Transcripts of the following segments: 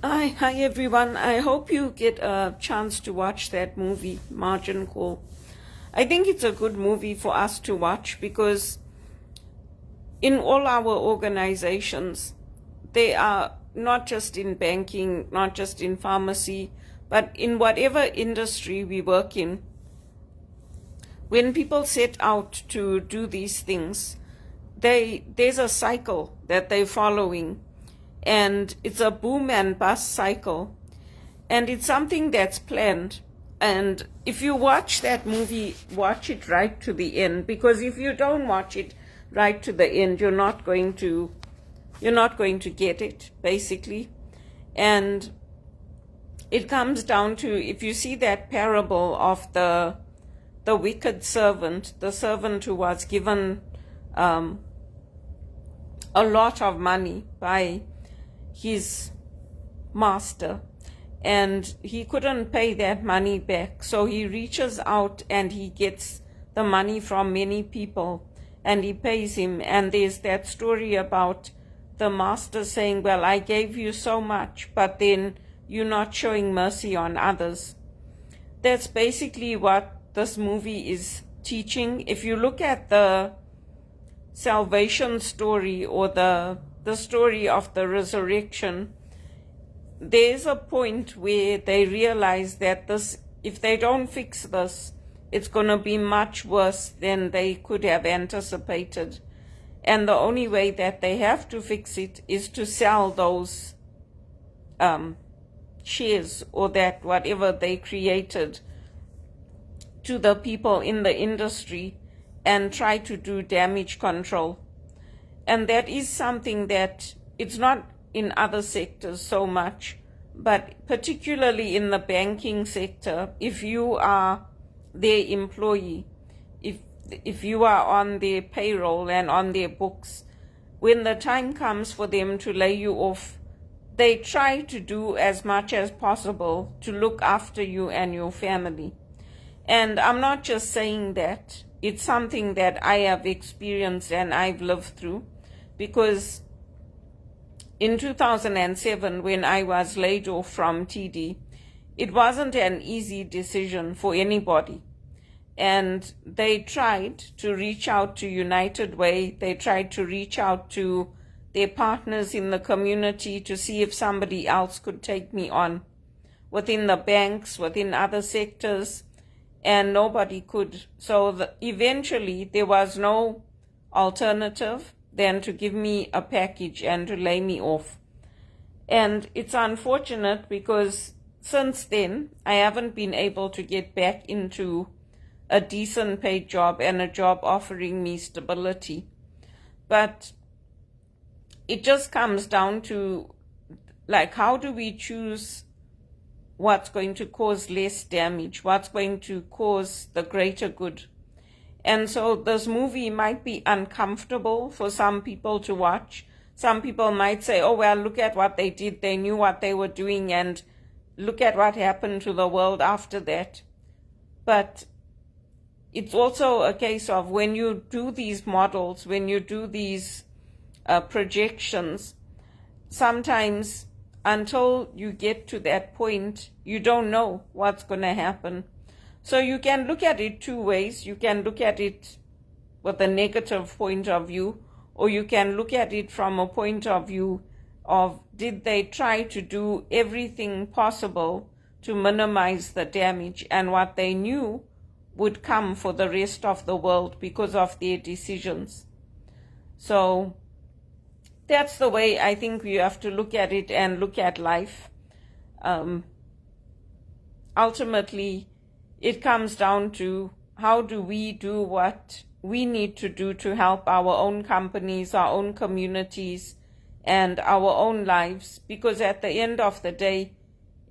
Hi everyone. I hope you get a chance to watch that movie, Margin Call. I think it's a good movie for us to watch because in all our organizations, they are not just in banking, not just in pharmacy, but in whatever industry we work in. When people set out to do these things, there's a cycle that they're following, and it's a boom and bust cycle, and it's something that's planned. And if you watch that movie, watch it right to the end, because if you don't watch it right to the end, you're not going to get it, basically. And it comes down to, if you see that parable of the wicked servant, the servant who was given a lot of money by his master, and he couldn't pay that money back, so he reaches out and he gets the money from many people and he pays him. And there's that story about the master saying, well, I gave you so much, but then you're not showing mercy on others. That's basically what this movie is teaching. If you look at the salvation story, or the story of the resurrection, there's a point where they realize that if they don't fix this, it's going to be much worse than they could have anticipated. And the only way that they have to fix it is to sell those shares, or that whatever they created, to the people in the industry, and try to do damage control. And that is something that it's not in other sectors so much, but particularly in the banking sector. If you are their employee, if you are on their payroll and on their books, when the time comes for them to lay you off, they try to do as much as possible to look after you and your family. And I'm not just saying that. It's something that I have experienced and I've lived through, because in 2007, when I was laid off from TD, it wasn't an easy decision for anybody. And they tried to reach out to United Way. They tried to reach out to their partners in the community to see if somebody else could take me on, within the banks, within other sectors, and nobody could. So eventually there was no alternative than to give me a package and to lay me off. And it's unfortunate, because since then I haven't been able to get back into a decent paid job and a job offering me stability. But it just comes down to, like, how do we choose what's going to cause less damage, what's going to cause the greater good? And so this movie might be uncomfortable for some people to watch. Some people might say, oh, well, look at what they did. They knew what they were doing, and look at what happened to the world after that. But it's also a case of, when you do these models, when you do these projections, sometimes until you get to that point, you don't know what's going to happen. So you can look at it two ways. You can look at it with a negative point of view, or you can look at it from a point of view of, did they try to do everything possible to minimize the damage and what they knew would come for the rest of the world because of their decisions? So that's the way I think we have to look at it and look at life. Ultimately, it comes down to, how do we do what we need to do to help our own companies, our own communities, and our own lives? Because at the end of the day,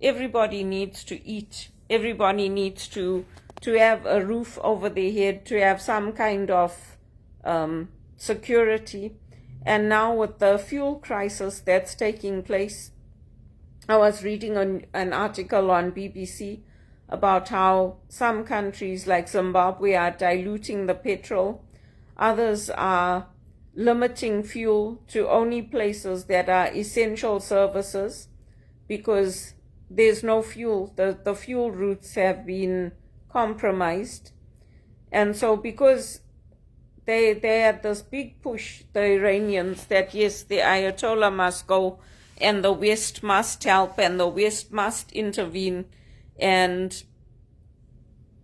everybody needs to eat. Everybody needs to have a roof over their head, to have some kind of security. And now with the fuel crisis that's taking place, I was reading an article on BBC about how some countries like Zimbabwe are diluting the petrol. Others are limiting fuel to only places that are essential services, because there's no fuel. The fuel routes have been compromised. And so because they had this big push, the Iranians, that yes, the Ayatollah must go and the West must help and the West must intervene. And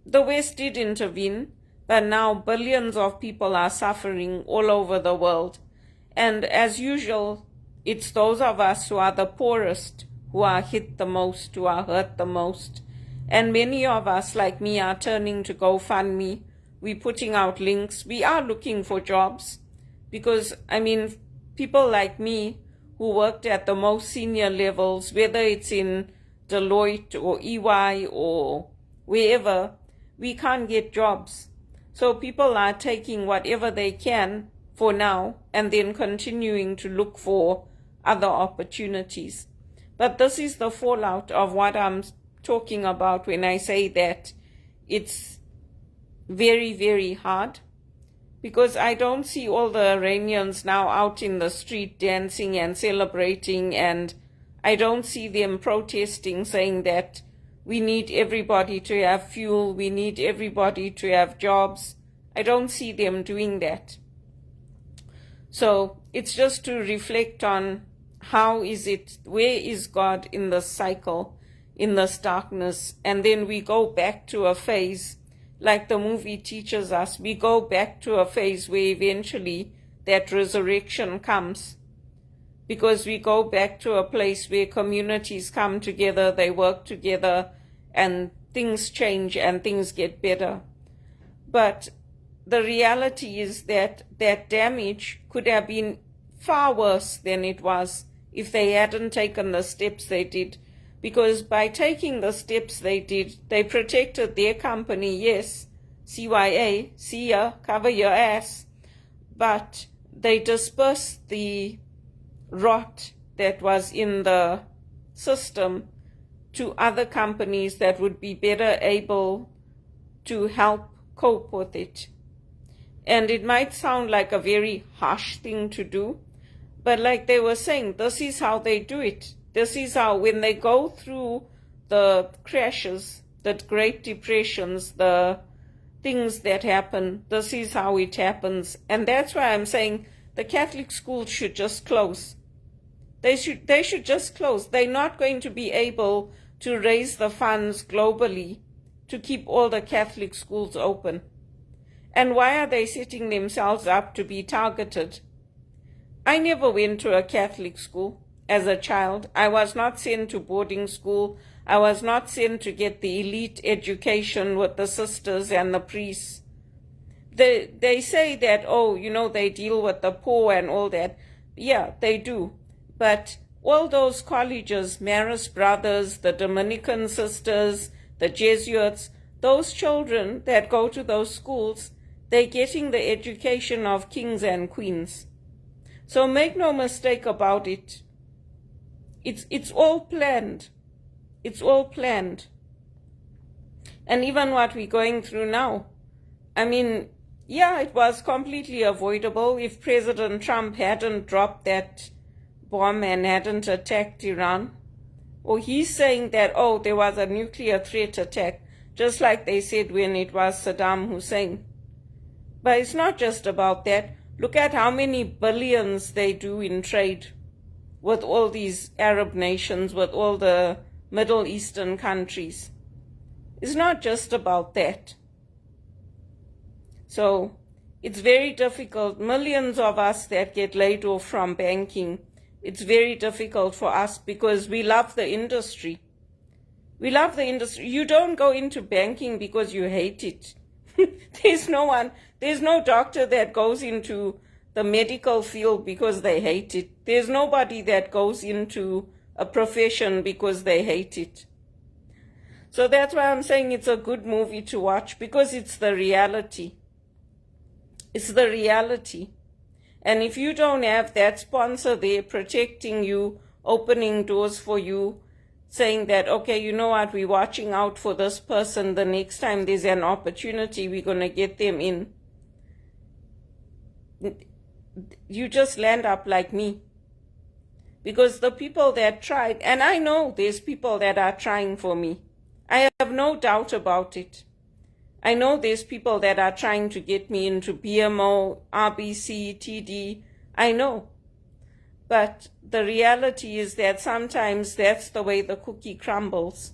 the West did intervene, but now billions of people are suffering all over the world. And as usual, it's those of us who are the poorest who are hit the most, who are hurt the most. And many of us, like me, are turning to GoFundMe. We're putting out links. We are looking for jobs because, I mean, people like me who worked at the most senior levels, whether it's in Deloitte or EY or wherever, we can't get jobs. So people are taking whatever they can for now and then continuing to look for other opportunities. But this is the fallout of what I'm talking about when I say that it's very, very hard, because I don't see all the Iranians now out in the street dancing and celebrating, and I don't see them protesting saying that we need everybody to have fuel, we need everybody to have jobs. I don't see them doing that. So it's just to reflect on how is it, where is God in this cycle, in this darkness, and then we go back to a phase, like the movie teaches us, we go back to a phase where eventually that resurrection comes, because we go back to a place where communities come together, they work together, and things change and things get better. But the reality is that that damage could have been far worse than it was if they hadn't taken the steps they did. Because by taking the steps they did, they protected their company, yes, CYA, see ya, cover your ass, but they dispersed the rot that was in the system to other companies that would be better able to help cope with it. And it might sound like a very harsh thing to do, but like they were saying, this is how they do it. This is how, when they go through the crashes, the Great Depressions, the things that happen, this is how it happens. And that's why I'm saying the Catholic schools should just close. They should just close. They're not going to be able to raise the funds globally to keep all the Catholic schools open. And why are they setting themselves up to be targeted? I never went to a Catholic school as a child. I was not sent to boarding school. I was not sent to get the elite education with the sisters and the priests. They say that, oh, you know, they deal with the poor and all that. Yeah, they do. But all those colleges, Marist Brothers, the Dominican sisters, the Jesuits, those children that go to those schools, they're getting the education of kings and queens. So make no mistake about it. It's all planned. It's all planned. And even what we're going through now, I mean, yeah, it was completely avoidable if President Trump hadn't dropped that bomb and hadn't attacked Iran. Or he's saying that, oh, there was a nuclear threat attack, just like they said when it was Saddam Hussein. But it's not just about that. Look at how many billions they do in trade with all these Arab nations, with all the Middle Eastern countries. It's not just about that. So it's very difficult. Millions of us that get laid off from banking, it's very difficult for us because we love the industry. We love the industry. You don't go into banking because you hate it. There's no doctor that goes into the medical field because they hate it. There's nobody that goes into a profession because they hate it. So that's why I'm saying it's a good movie to watch, because it's the reality. It's the reality. And if you don't have that sponsor there protecting you, opening doors for you, saying that, okay, you know what, we're watching out for this person, the next time there's an opportunity, we're going to get them in, you just land up like me. Because the people that tried, and I know there's people that are trying for me. I have no doubt about it. I know there's people that are trying to get me into BMO, RBC, TD. I know. But the reality is that sometimes that's the way the cookie crumbles.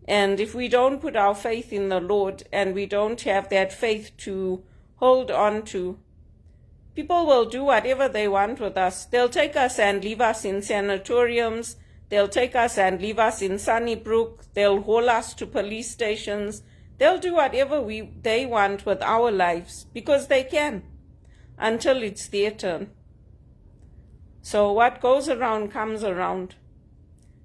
And if we don't put our faith in the Lord and we don't have that faith to hold on to, people will do whatever they want with us. They'll take us and leave us in sanatoriums. They'll take us and leave us in Sunnybrook. They'll haul us to police stations. They'll do whatever they want with our lives because they can until it's their turn. So what goes around comes around.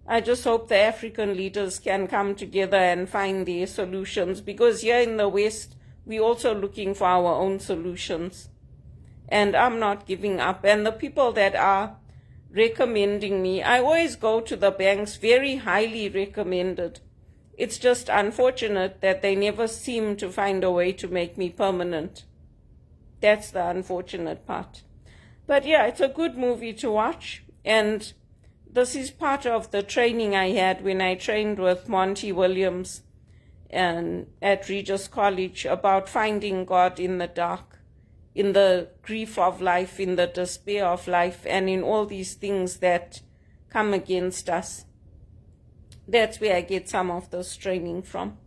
I just hope the African leaders can come together and find their solutions, because here in the West, we're also looking for our own solutions. And I'm not giving up. And the people that are recommending me, I always go to the banks, very highly recommended. It's just unfortunate that they never seem to find a way to make me permanent. That's the unfortunate part. But yeah, it's a good movie to watch. And this is part of the training I had when I trained with Monty Williams and at Regis College about finding God in the dark, in the grief of life, in the despair of life, and in all these things that come against us. That's where I get some of this training from.